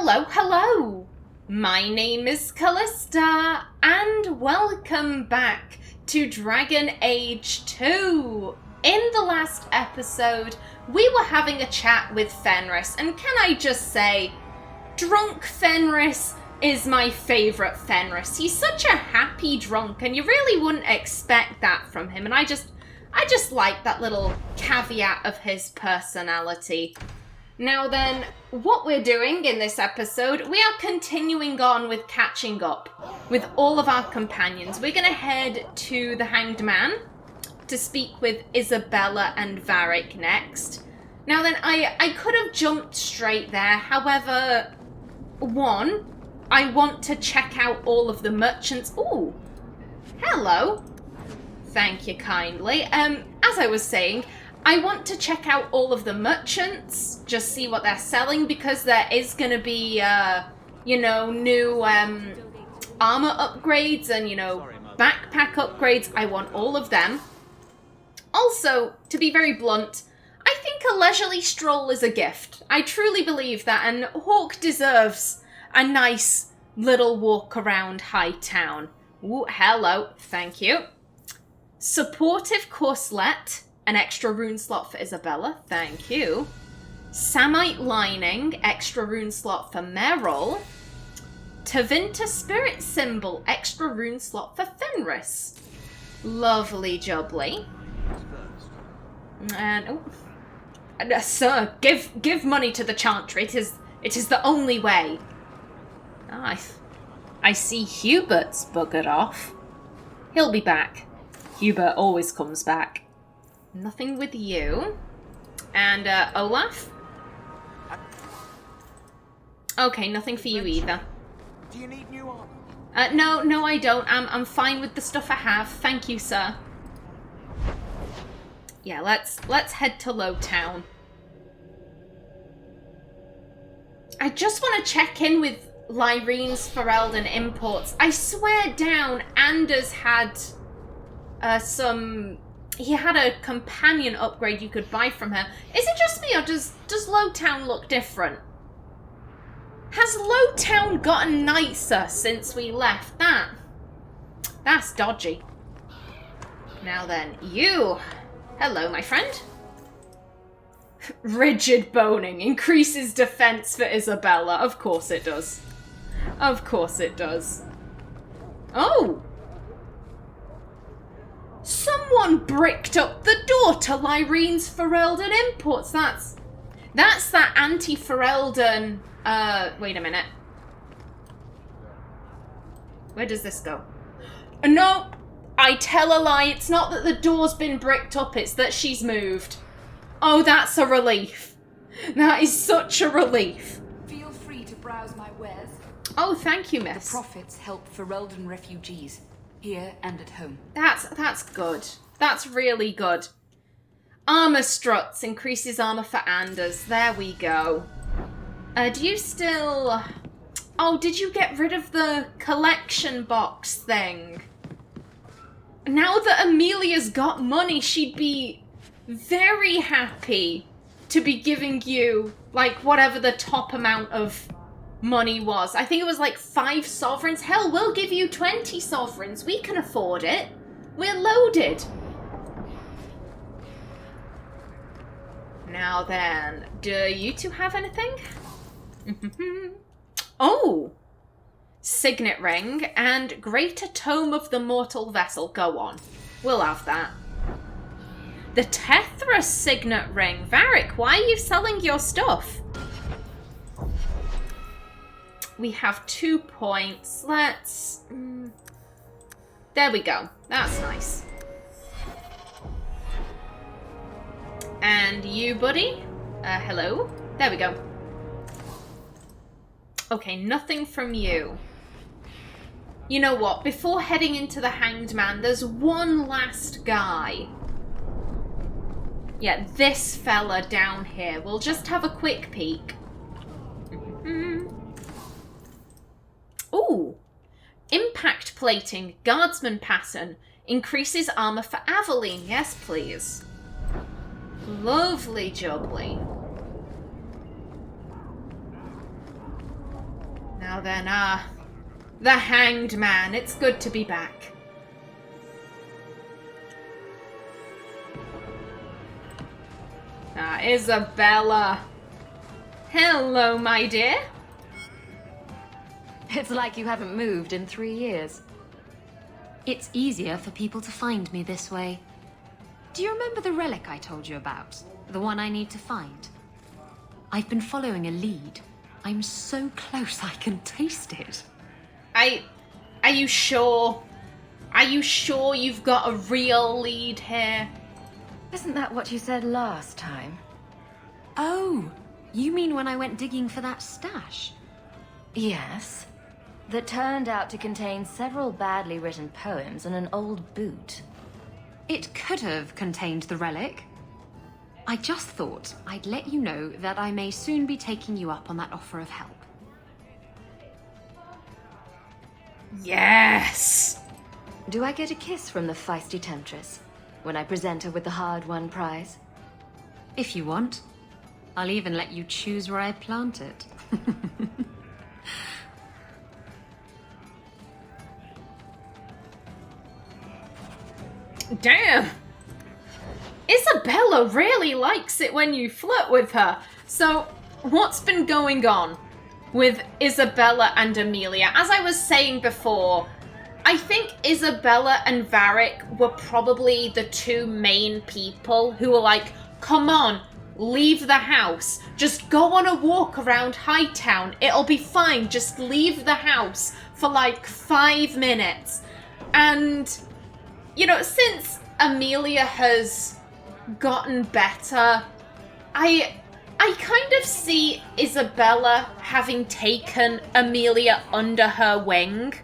Hello, hello! My name is Kallista, and welcome back to Dragon Age 2! In the last episode, we were having a chat with Fenris, and can I just say, drunk Fenris is my favourite Fenris. He's such a happy drunk, and you really wouldn't expect that from him, and I just like that little caveat of his personality. Now then, what we're doing in this episode, we are continuing on with catching up with all of our companions. We're going to head to the Hanged Man to speak with Isabela and Varric next. Now then, I could have jumped straight there. However, one, I want to check out all of the merchants. Ooh, hello. Thank you kindly. As I was saying, I want to check out all of the merchants, just see what they're selling, because there is going to be, new armor upgrades and, backpack upgrades. I want all of them. Also, to be very blunt, I think a leisurely stroll is a gift. I truly believe that, and Hawk deserves a nice little walk around Hightown. Ooh, hello, thank you. Supportive corselet. An extra rune slot for Isabela, thank you. Samite lining, extra rune slot for Meryl. Tavinta spirit symbol, extra rune slot for Fenris. Lovely jubbly. And sir, give money to the Chantry. It is the only way. Oh, I see Hubert's buggered off. He'll be back. Hubert always comes back. Nothing with you. And, Olaf? Okay, nothing for you either. Do you need new armor? No, I don't. I'm fine with the stuff I have. Thank you, sir. Yeah, let's head to Lowtown. I just want to check in with Lyrene's Ferelden Imports. I swear down, Anders had, he had a companion upgrade you could buy from her. Is it just me, or does Lowtown look different? Has Lowtown gotten nicer since we left? That's dodgy. Now then, you. Hello, my friend. Rigid boning increases defense for Isabela. Of course it does. Of course it does. Oh! Someone bricked up the door to Lyrene's Ferelden Imports. That's that anti-Ferelden... wait a minute. Where does this go? No, I tell a lie. It's not that the door's been bricked up. It's that she's moved. Oh, that's a relief. That is such a relief. Feel free to browse my wares. Oh, thank you, miss. The profits help Ferelden refugees. Here and at home. That's good. That's really good. Armor struts increases armor for Anders. There we go. Do you still... Oh, did you get rid of the collection box thing? Now that Amelia's got money, she'd be very happy to be giving you, like, whatever the top amount of money was. I think it was like 5 sovereigns. Hell, we'll give you 20 sovereigns. We can afford it. We're loaded. Now then, do you two have anything? Oh! Signet ring and Greater Tome of the Mortal Vessel. Go on. We'll have that. The Tethra signet ring. Varric, why are you selling your stuff? We have 2 points. Let's... There we go. That's nice. And you, buddy? Hello? There we go. Okay, nothing from you. You know what? Before heading into the Hanged Man, there's one last guy. Yeah, this fella down here. We'll just have a quick peek. Ooh! Impact plating, guardsman pattern, increases armor for Aveline. Yes, please. Lovely jubbly. Now then, the Hanged Man. It's good to be back. Isabela. Hello, my dear. It's like you haven't moved in 3 years. It's easier for people to find me this way. Do you remember the relic I told you about? The one I need to find? I've been following a lead. I'm so close I can taste it. Are you sure? Are you sure you've got a real lead here? Isn't that what you said last time? Oh, you mean when I went digging for that stash? Yes. That turned out to contain several badly written poems and an old boot. It could have contained the relic. I just thought I'd let you know that I may soon be taking you up on that offer of help. Yes! Do I get a kiss from the feisty temptress when I present her with the hard-won prize? If you want. I'll even let you choose where I plant it. Damn! Isabela really likes it when you flirt with her. So, what's been going on with Isabela and Amelia? As I was saying before, I think Isabela and Varric were probably the two main people who were like, come on, leave the house. Just go on a walk around Hightown. It'll be fine. Just leave the house for like 5 minutes. And, you know, since Amelia has gotten better, I kind of see Isabela having taken Amelia under her wing.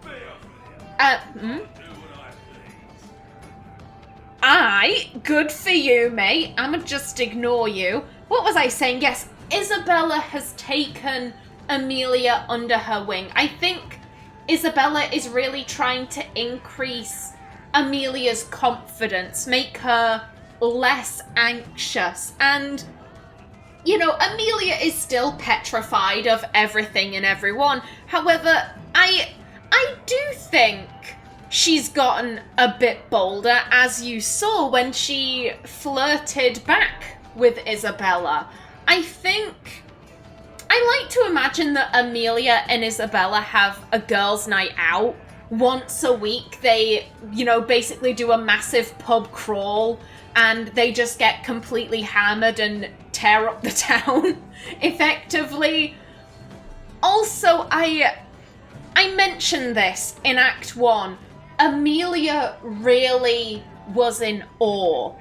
Good for you, mate. I'ma just ignore you. What was I saying? Yes, Isabela has taken Amelia under her wing. I think Isabela is really trying to increase Amelia's confidence, make her less anxious. And, you know, Amelia is still petrified of everything and everyone. However, I do think she's gotten a bit bolder, as you saw when she flirted back with Isabela. I like to imagine that Amelia and Isabela have a girls' night out. Once a week, they, you know, basically do a massive pub crawl and they just get completely hammered and tear up the town, effectively. Also, I mentioned this in Act 1. Amelia really was in awe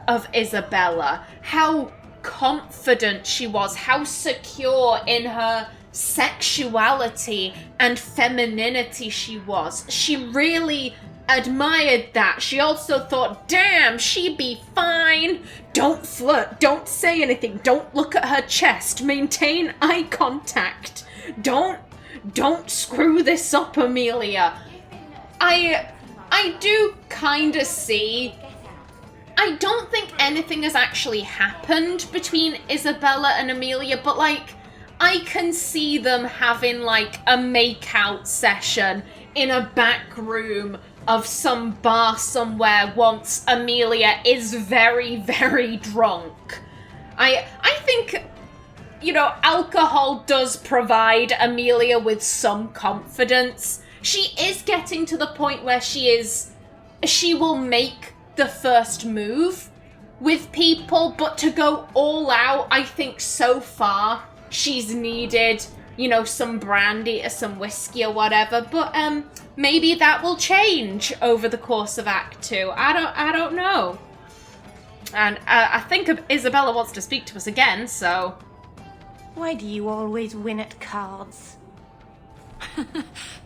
of Isabela. How confident she was, how secure in her sexuality and femininity she was. She really admired that. She also thought, damn, she'd be fine. Don't flirt, don't say anything, don't look at her chest, maintain eye contact. Don't screw this up, Amelia. I do kind of see... I don't think anything has actually happened between Isabela and Amelia, but, like, I can see them having, like, a make-out session in a back room of some bar somewhere once Amelia is very, very drunk. I think, you know, alcohol does provide Amelia with some confidence. She is getting to the point where she will make the first move with people, but to go all out, I think so far she's needed, you know, some brandy or some whiskey or whatever, but maybe that will change over the course of Act 2. I don't know. And I think Isabela wants to speak to us again, so... Why do you always win at cards?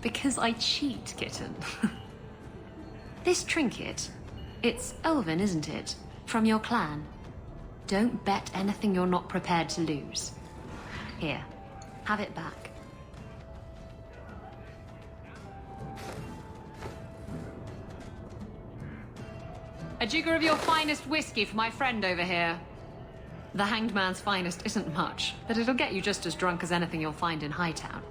Because I cheat, kitten. This trinket, it's elven, isn't it? From your clan. Don't bet anything you're not prepared to lose. Here, have it back. A jigger of your finest whiskey for my friend over here. The Hanged Man's finest isn't much, but it'll get you just as drunk as anything you'll find in Hightown.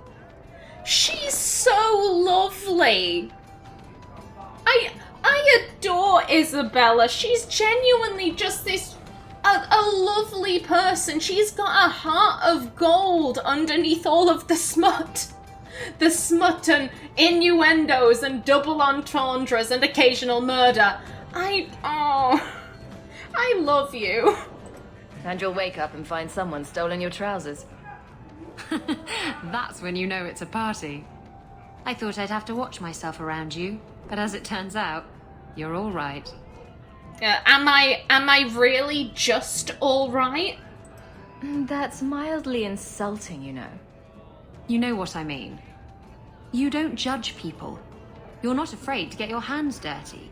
She's so lovely. I adore Isabela. She's genuinely just this a lovely person. She's got a heart of gold underneath all of the smut. The smut and innuendos and double entendres and occasional murder. I love you. And you'll wake up and find someone stolen your trousers. That's when you know it's a party. I thought I'd have to watch myself around you, but as it turns out, you're all right. Am I really just all right? That's mildly insulting, you know. You know what I mean. You don't judge people. You're not afraid to get your hands dirty.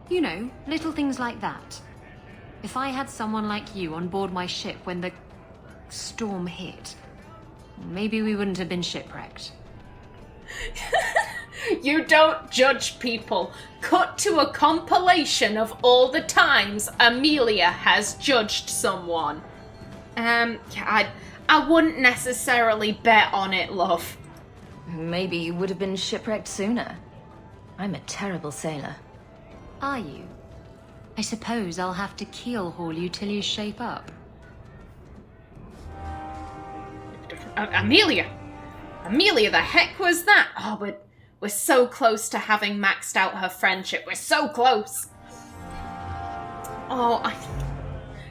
You know, little things like that. If I had someone like you on board my ship when the storm hit, maybe we wouldn't have been shipwrecked. You don't judge people. Cut to a compilation of all the times Amelia has judged someone. I wouldn't necessarily bet on it, love. Maybe you would have been shipwrecked sooner. I'm a terrible sailor. Are you? I suppose I'll have to keel haul you till you shape up. Amelia, the heck was that? Oh, we're so close to having maxed out her friendship. We're so close. Oh,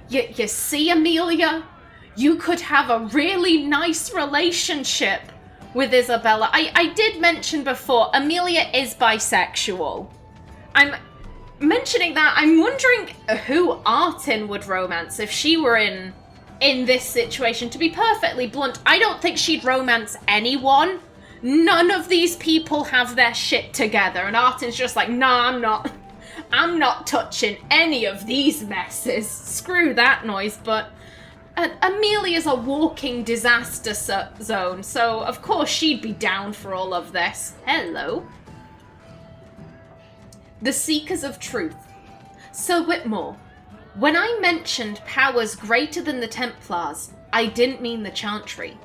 you see, Amelia? You could have a really nice relationship with Isabela. I did mention before, Amelia is bisexual. I'm mentioning that. I'm wondering who Artin would romance if she were in this situation. To be perfectly blunt, I don't think she'd romance anyone. None of these people have their shit together, and Artin's just like, nah, I'm not touching any of these messes. Screw that noise. But Amelia's a walking disaster zone, so of course she'd be down for all of this. Hello. The Seekers of Truth. Sir Whitmore, when I mentioned powers greater than the Templars, I didn't mean the Chantry.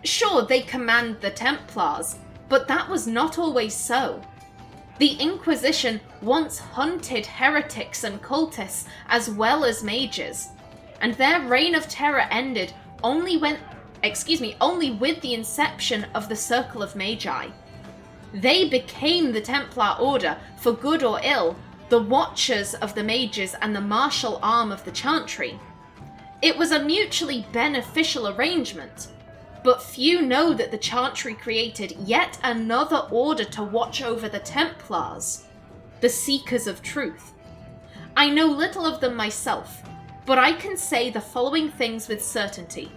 Sure, they command the Templars, but that was not always so. The Inquisition once hunted heretics and cultists as well as mages, and their reign of terror ended only with the inception of the Circle of Magi. They became the Templar Order, for good or ill, the Watchers of the Mages and the martial arm of the Chantry. It was a mutually beneficial arrangement, but few know that the Chantry created yet another order to watch over the Templars, the Seekers of Truth. I know little of them myself, but I can say the following things with certainty.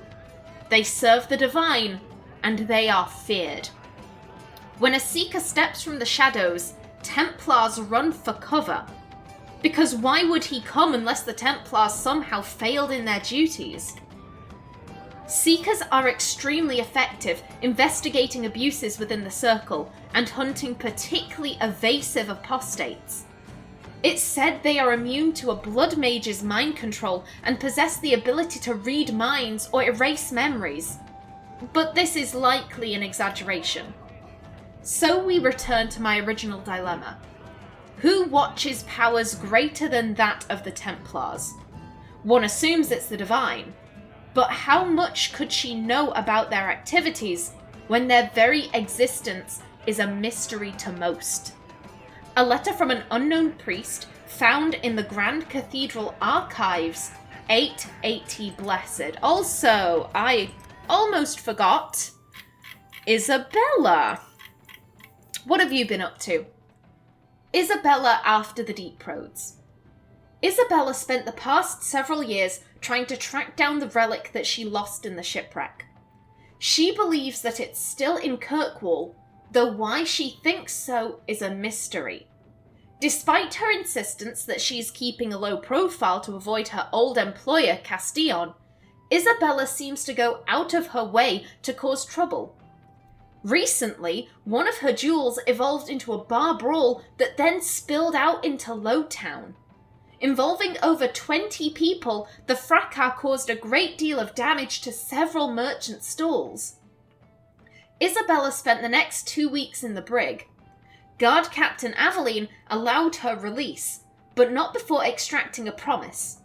They serve the divine, and they are feared. When a Seeker steps from the shadows, Templars run for cover. Because why would he come unless the Templars somehow failed in their duties? Seekers are extremely effective investigating abuses within the Circle and hunting particularly evasive apostates. It's said they are immune to a blood mage's mind control and possess the ability to read minds or erase memories. But this is likely an exaggeration. So we return to my original dilemma. Who watches powers greater than that of the Templars? One assumes it's the divine, but how much could she know about their activities when their very existence is a mystery to most? A letter from an unknown priest found in the Grand Cathedral archives, 880 Blessed. Also, I almost forgot, Isabela. What have you been up to? Isabela after the Deep Roads. Isabela spent the past several years trying to track down the relic that she lost in the shipwreck. She believes that it's still in Kirkwall, though why she thinks so is a mystery. Despite her insistence that she's keeping a low profile to avoid her old employer, Castillon, Isabela seems to go out of her way to cause trouble. Recently, one of her duels evolved into a bar brawl that then spilled out into Lowtown. Involving over 20 people, the fracas caused a great deal of damage to several merchant stalls. Isabela spent the next 2 weeks in the brig. Guard Captain Aveline allowed her release, but not before extracting a promise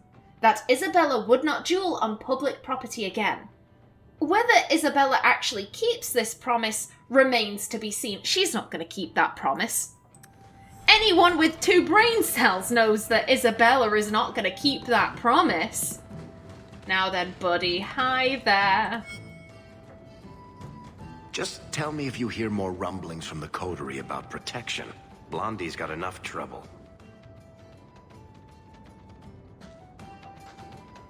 that Isabela would not duel on public property again. Whether Isabela actually keeps this promise remains to be seen. She's not going to keep that promise. Anyone with 2 brain cells knows that Isabela is not going to keep that promise. Now then, buddy, hi there. Just tell me if you hear more rumblings from the coterie about protection. Blondie's got enough trouble.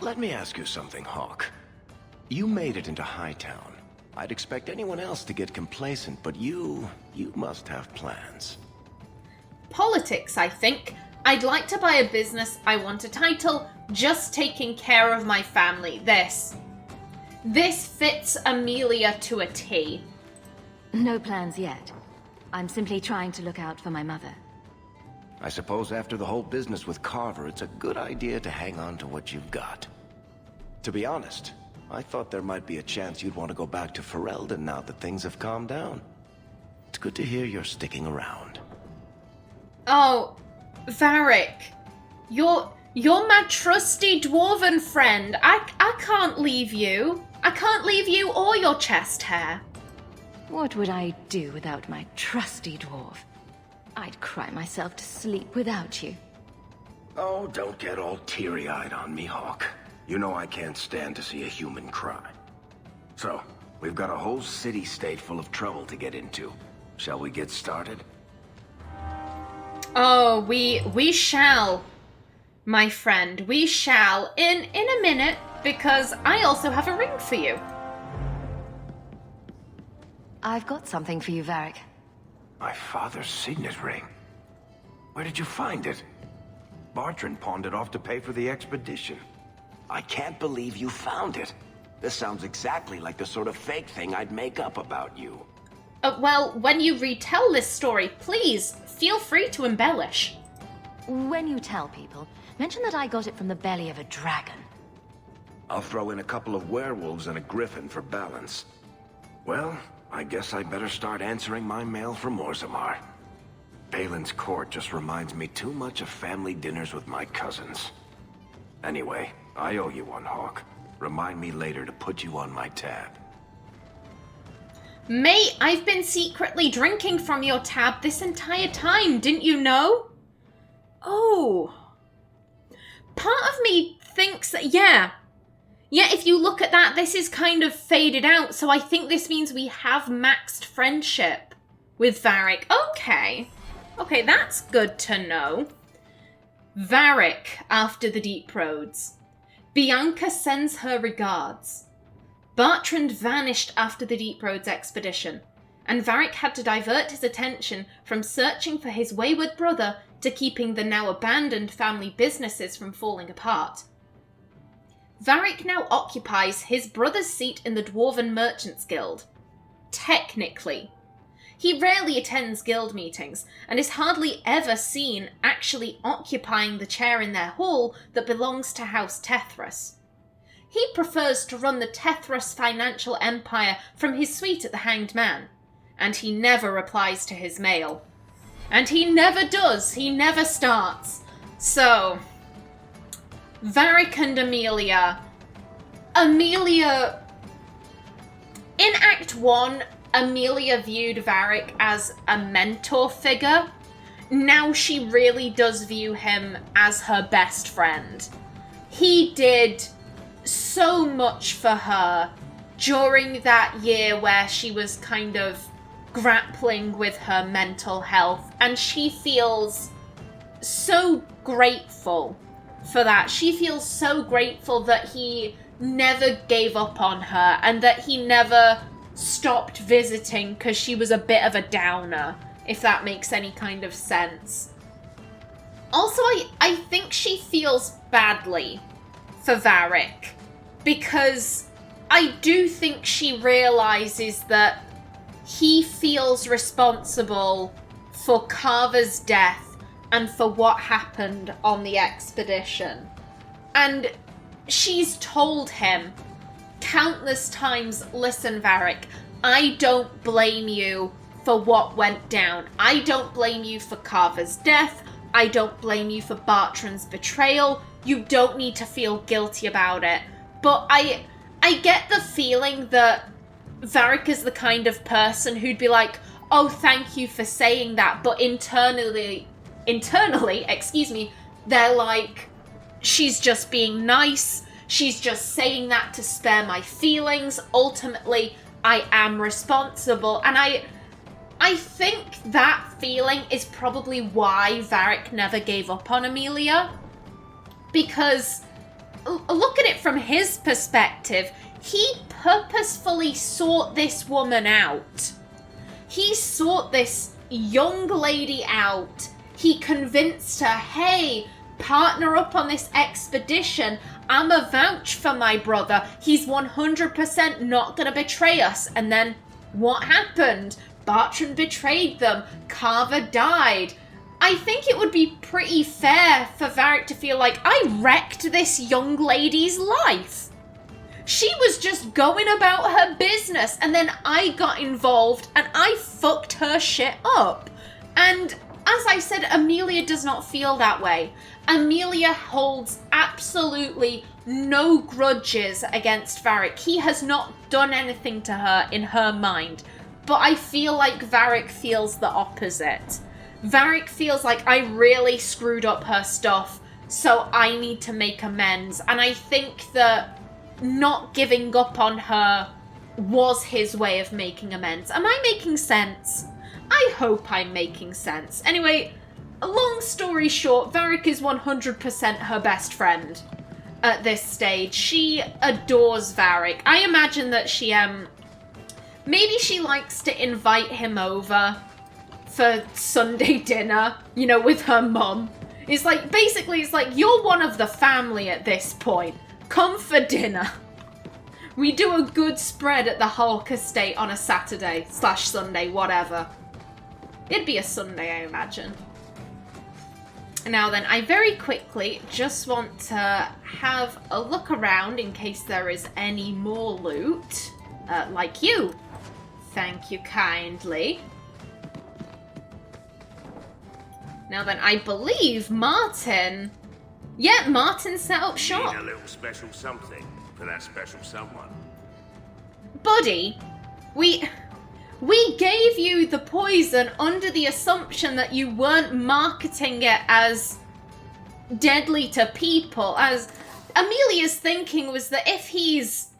Let me ask you something, Hawk. You made it into Hightown. I'd expect anyone else to get complacent, but you must have plans. Politics, I think. I'd like to buy a business. I want a title. Just taking care of my family. This fits Amelia to a T. No plans yet. I'm simply trying to look out for my mother. I suppose after the whole business with Carver, it's a good idea to hang on to what you've got. To be honest, I thought there might be a chance you'd want to go back to Ferelden now that things have calmed down. It's good to hear you're sticking around. Oh, Varric, you're my trusty dwarven friend. I can't leave you. I can't leave you or your chest hair. What would I do without my trusty dwarf? I'd cry myself to sleep without you. Oh, don't get all teary-eyed on me, Hawk. You know I can't stand to see a human cry. So, we've got a whole city-state full of trouble to get into. Shall we get started? Oh, we shall, my friend. We shall in a minute, because I also have a ring for you. I've got something for you, Varric. My father's signet ring. Where did you find it? Bartrand pawned it off to pay for the expedition. I can't believe you found it. This sounds exactly like the sort of fake thing I'd make up about you. Well, when you retell this story, please feel free to embellish. When you tell people, mention that I got it from the belly of a dragon. I'll throw in a couple of werewolves and a griffin for balance. Well, I guess I better start answering my mail from Orzammar. Balin's court just reminds me too much of family dinners with my cousins. Anyway, I owe you one, Hawk. Remind me later to put you on my tab. Mate, I've been secretly drinking from your tab this entire time, didn't you know? Oh. Part of me thinks that, yeah, if you look at that, this is kind of faded out, so I think this means we have maxed friendship with Varric. Okay, that's good to know. Varric, after the Deep Roads. Bianca sends her regards. Bartrand vanished after the Deep Roads expedition, and Varric had to divert his attention from searching for his wayward brother to keeping the now abandoned family businesses from falling apart. Varric now occupies his brother's seat in the Dwarven Merchants Guild. Technically. He rarely attends guild meetings, and is hardly ever seen actually occupying the chair in their hall that belongs to House Tethras. He prefers to run the Tethras financial empire from his suite at the Hanged Man, and he never replies to his mail. And he never does, he never starts. So, Varric and Amelia. In Act 1, Amelia viewed Varric as a mentor figure. Now she really does view him as her best friend. He did so much for her during that year where she was kind of grappling with her mental health, and she feels so grateful for that. She feels so grateful that he never gave up on her and that he never stopped visiting because she was a bit of a downer, if that makes any kind of sense. Also, I think she feels badly for Varric, because I do think she realizes that he feels responsible for Carver's death and for what happened on the expedition. And she's told him countless times, listen, Varric, I don't blame you for what went down. I don't blame you for Carver's death. I don't blame you for Bartrand's betrayal. You don't need to feel guilty about it. But I get the feeling that Varric is the kind of person who'd be like, oh, thank you for saying that. But internally, they're like, she's just being nice. She's just saying that to spare my feelings. Ultimately, I am responsible. And I think that feeling is probably why Varric never gave up on Amelia. Because, look at it from his perspective. He purposefully sought this woman out. He sought this young lady out. He convinced her, hey, partner up on this expedition. I'm a vouch for my brother. He's 100% not going to betray us. And then what happened? Bartrand betrayed them. Carver died. I think it would be pretty fair for Varric to feel like, I wrecked this young lady's life. She was just going about her business, and then I got involved, and I fucked her shit up. And as I said, Amelia does not feel that way. Amelia holds absolutely no grudges against Varric. He has not done anything to her in her mind. But I feel like Varric feels the opposite. Varric feels like I really screwed up her stuff, so I need to make amends. And I think that not giving up on her was his way of making amends. Am I making sense? I hope I'm making sense. Anyway, long story short, Varric is 100% her best friend at this stage. She adores Varric. I imagine that she, maybe she likes to invite him over for Sunday dinner, you know, with her mum. It's like, basically, it's like, you're one of the family at this point. Come for dinner. We do a good spread at the Hulk estate on a Saturday/Sunday, whatever. It'd be a Sunday, I imagine. Now then, I very quickly just want to have a look around in case there is any more loot. Like you. Thank you kindly. Now then, I believe Martin... Yeah, Martin set up shop. Need a little special something for that special someone. Buddy, we gave you the poison under the assumption that you weren't marketing it as deadly to people. As Amelia's thinking was that if he's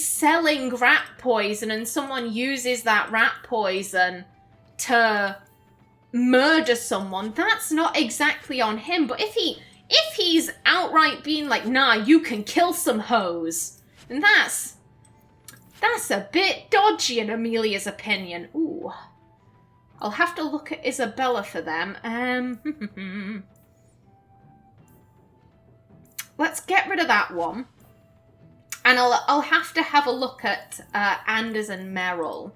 selling rat poison and someone uses that rat poison to murder someone, that's not exactly on him. But if he's outright being like, nah, you can kill some hoes, and that's a bit dodgy in Amelia's opinion. Ooh. I'll have to look at Isabela for them. Let's get rid of that one. And I'll have to have a look at Anders and Meryl.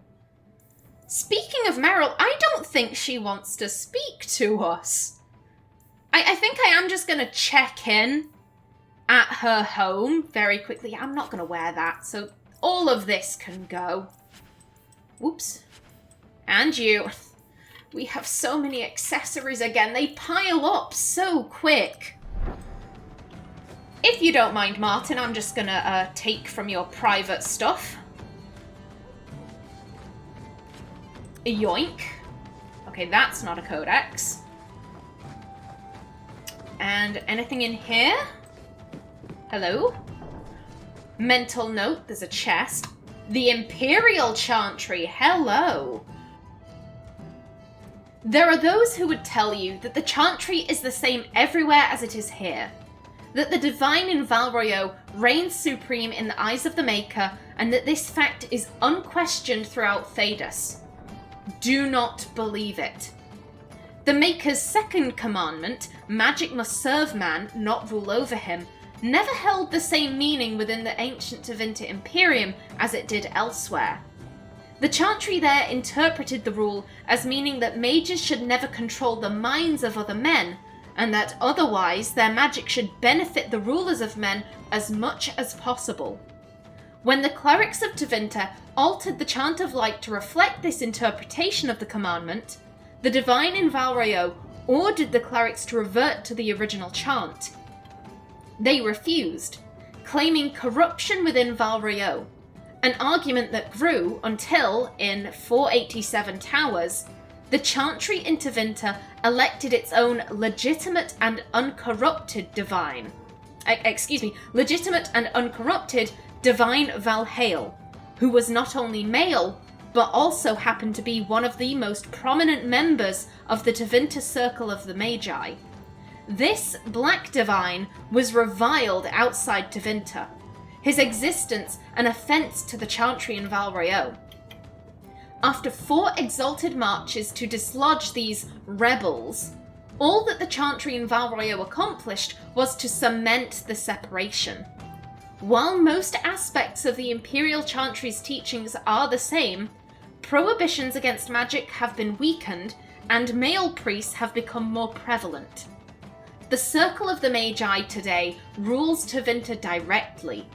Speaking of Meryl, I don't think she wants to speak to us. I think I am just going to check in at her home very quickly. I'm not going to wear that, so all of this can go. Whoops. And you. We have so many accessories again. They pile up so quick. If you don't mind, Martin, I'm just going to take from your private stuff. Yoink. Okay, that's not a codex. And anything in here? Hello? Mental note, there's a chest. The Imperial Chantry, hello. There are those who would tell you that the Chantry is the same everywhere as it is here. That the divine in Valroyo reigns supreme in the eyes of the Maker, and that this fact is unquestioned throughout Thedas. Do not believe it. The Maker's second commandment, magic must serve man, not rule over him, never held the same meaning within the ancient Tevinter Imperium as it did elsewhere. The Chantry there interpreted the rule as meaning that mages should never control the minds of other men, and that otherwise their magic should benefit the rulers of men as much as possible. When the clerics of Tevinter altered the Chant of Light to reflect this interpretation of the commandment, the Divine in Valrayo ordered the clerics to revert to the original chant. They refused, claiming corruption within Valrayo, an argument that grew until, in 487 Towers, the Chantry in Tevinter elected its own legitimate and uncorrupted Divine Valhale, who was not only male, but also happened to be one of the most prominent members of the Tevinter Circle of the Magi. This Black Divine was reviled outside Tevinter, his existence an offence to the Chantry in Valrayo. After 4 exalted marches to dislodge these rebels, all that the Chantry in Valrayo accomplished was to cement the separation. While most aspects of the Imperial Chantry's teachings are the same, prohibitions against magic have been weakened and male priests have become more prevalent. The Circle of the Magi today rules Tevinter directly,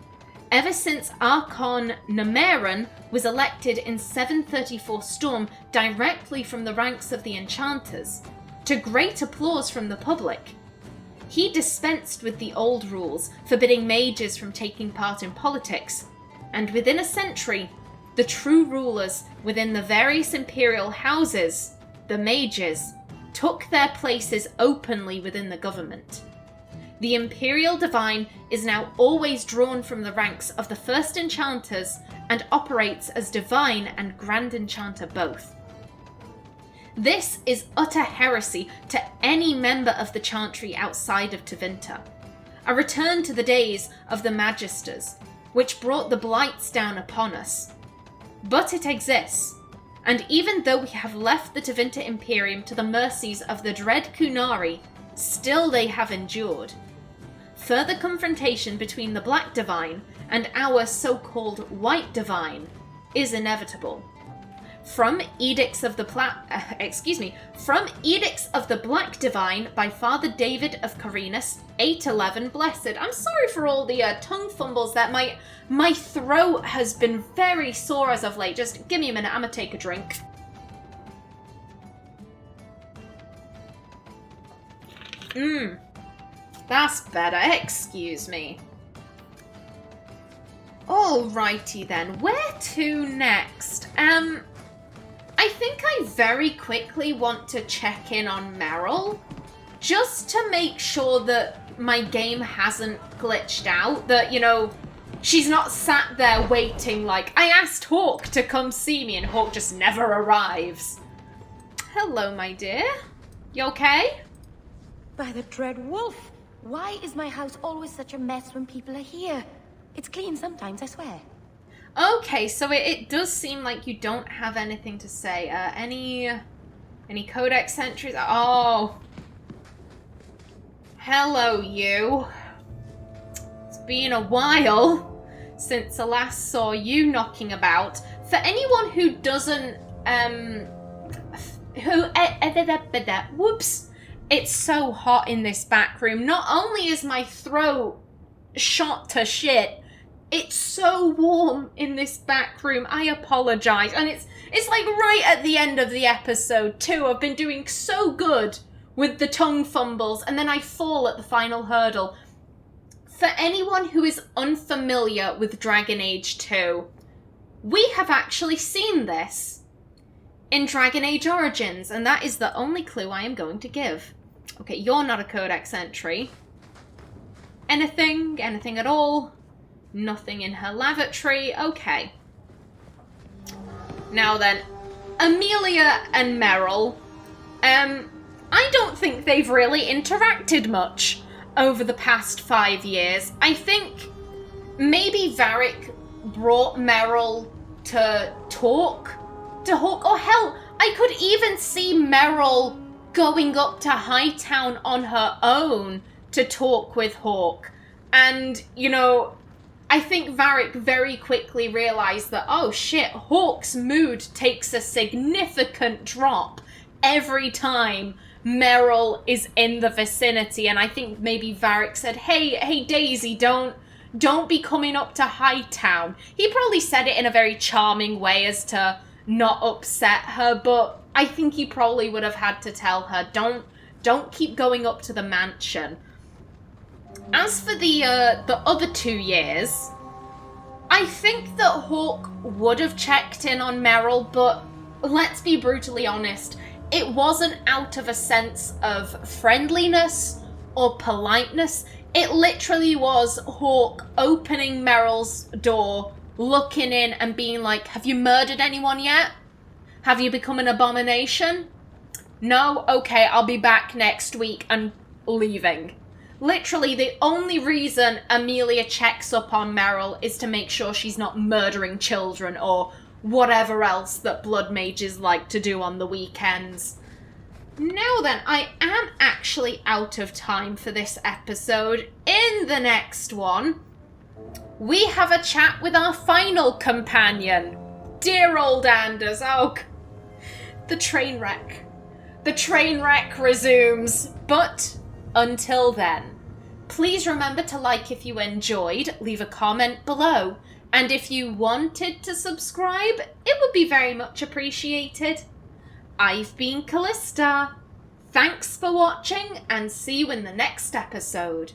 ever since Archon Numeron was elected in 734 Storm directly from the ranks of the Enchanters, to great applause from the public. He dispensed with the old rules forbidding mages from taking part in politics, and within a century, the true rulers within the various imperial houses, the mages, took their places openly within the government. The Imperial Divine is now always drawn from the ranks of the First Enchanters and operates as Divine and Grand Enchanter both. This is utter heresy to any member of the Chantry outside of Tevinter, a return to the days of the Magisters, which brought the blights down upon us. But it exists, and even though we have left the Tevinter Imperium to the mercies of the dread Kunari, still they have endured. Further confrontation between the Black Divine and our so-called White Divine is inevitable. From Edicts of the Black Divine by Father David of Carinus, 811 Blessed. I'm sorry for all the tongue fumbles that my throat has been very sore as of late. Just give me a minute, I'm gonna take a drink. That's better, excuse me. Alrighty then, where to next? I think I very quickly want to check in on Meryl, just to make sure that my game hasn't glitched out, that, you know, she's not sat there waiting like, I asked Hawk to come see me and Hawk just never arrives. Hello, my dear. You okay? By the dread wolf, why is my house always such a mess when people are here? It's clean sometimes, I swear. Okay, so it does seem like you don't have anything to say. Any codex entries? Oh. Hello, you. It's been a while since I last saw you knocking about. For anyone who doesn't, whoops. It's so hot in this back room. Not only is my throat shot to shit, it's so warm in this back room. I apologize. And it's like right at the end of the episode too. I've been doing so good with the tongue fumbles and then I fall at the final hurdle. For anyone who is unfamiliar with Dragon Age 2, we have actually seen this in Dragon Age Origins, and that is the only clue I am going to give. Okay, you're not a codex entry. Anything at all? Nothing in her lavatory. Okay. Now then, Amelia and Meryl. I don't think they've really interacted much over the past 5 years. I think maybe Varric brought Meryl to talk to Hawk, or hell, I could even see Meryl going up to Hightown on her own to talk with Hawk. And, you know, I think Varric very quickly realized that, oh shit, Hawk's mood takes a significant drop every time Meryl is in the vicinity. And I think maybe Varric said, hey Daisy, don't don't be coming up to Hightown. He probably said it in a very charming way as to not upset her, but I think he probably would have had to tell her, don't keep going up to the mansion. As for the other 2 years, I think that Hawke would have checked in on Meryl, but let's be brutally honest, it wasn't out of a sense of friendliness or politeness. It literally was Hawke opening Meryl's door, looking in and being like, have you murdered anyone yet? Have you become an abomination? No? Okay, I'll be back next week, and leaving. Literally, the only reason Amelia checks up on Meryl is to make sure she's not murdering children or whatever else that blood mages like to do on the weekends. Now then, I am actually out of time for this episode. In the next one, we have a chat with our final companion. Dear old Anders. Oh, the train wreck. The train wreck resumes. But until then, please remember to like if you enjoyed, leave a comment below. And if you wanted to subscribe, it would be very much appreciated. I've been Kallista. Thanks for watching, and see you in the next episode.